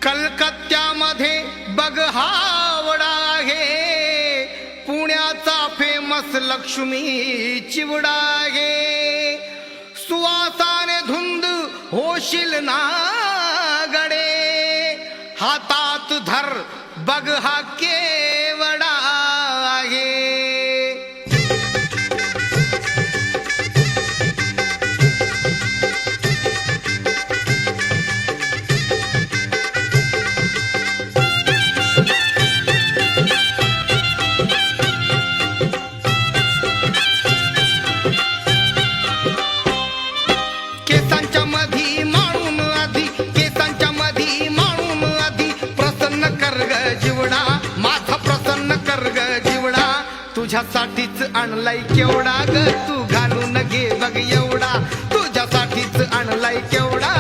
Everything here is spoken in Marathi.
कलकत्त्यामध्ये बघ हावडा आहे, पुण्याचा फेमस लक्ष्मी चिवडा आहे। सुवासाने धुंद होशील ना गडे, हातात धर बघ हा केवडा आहे। केसांच्या मधी माळून आधी, केसांच्या मधी माळून आधी, प्रसन्न कर ग जीवडा, माझा प्रसन्न कर ग जीवडा। तुझ्यासाठीच आणलाय केवडा ग, तू घालून घे बघ एवढा, तुझ्यासाठीच आणलाय केवडा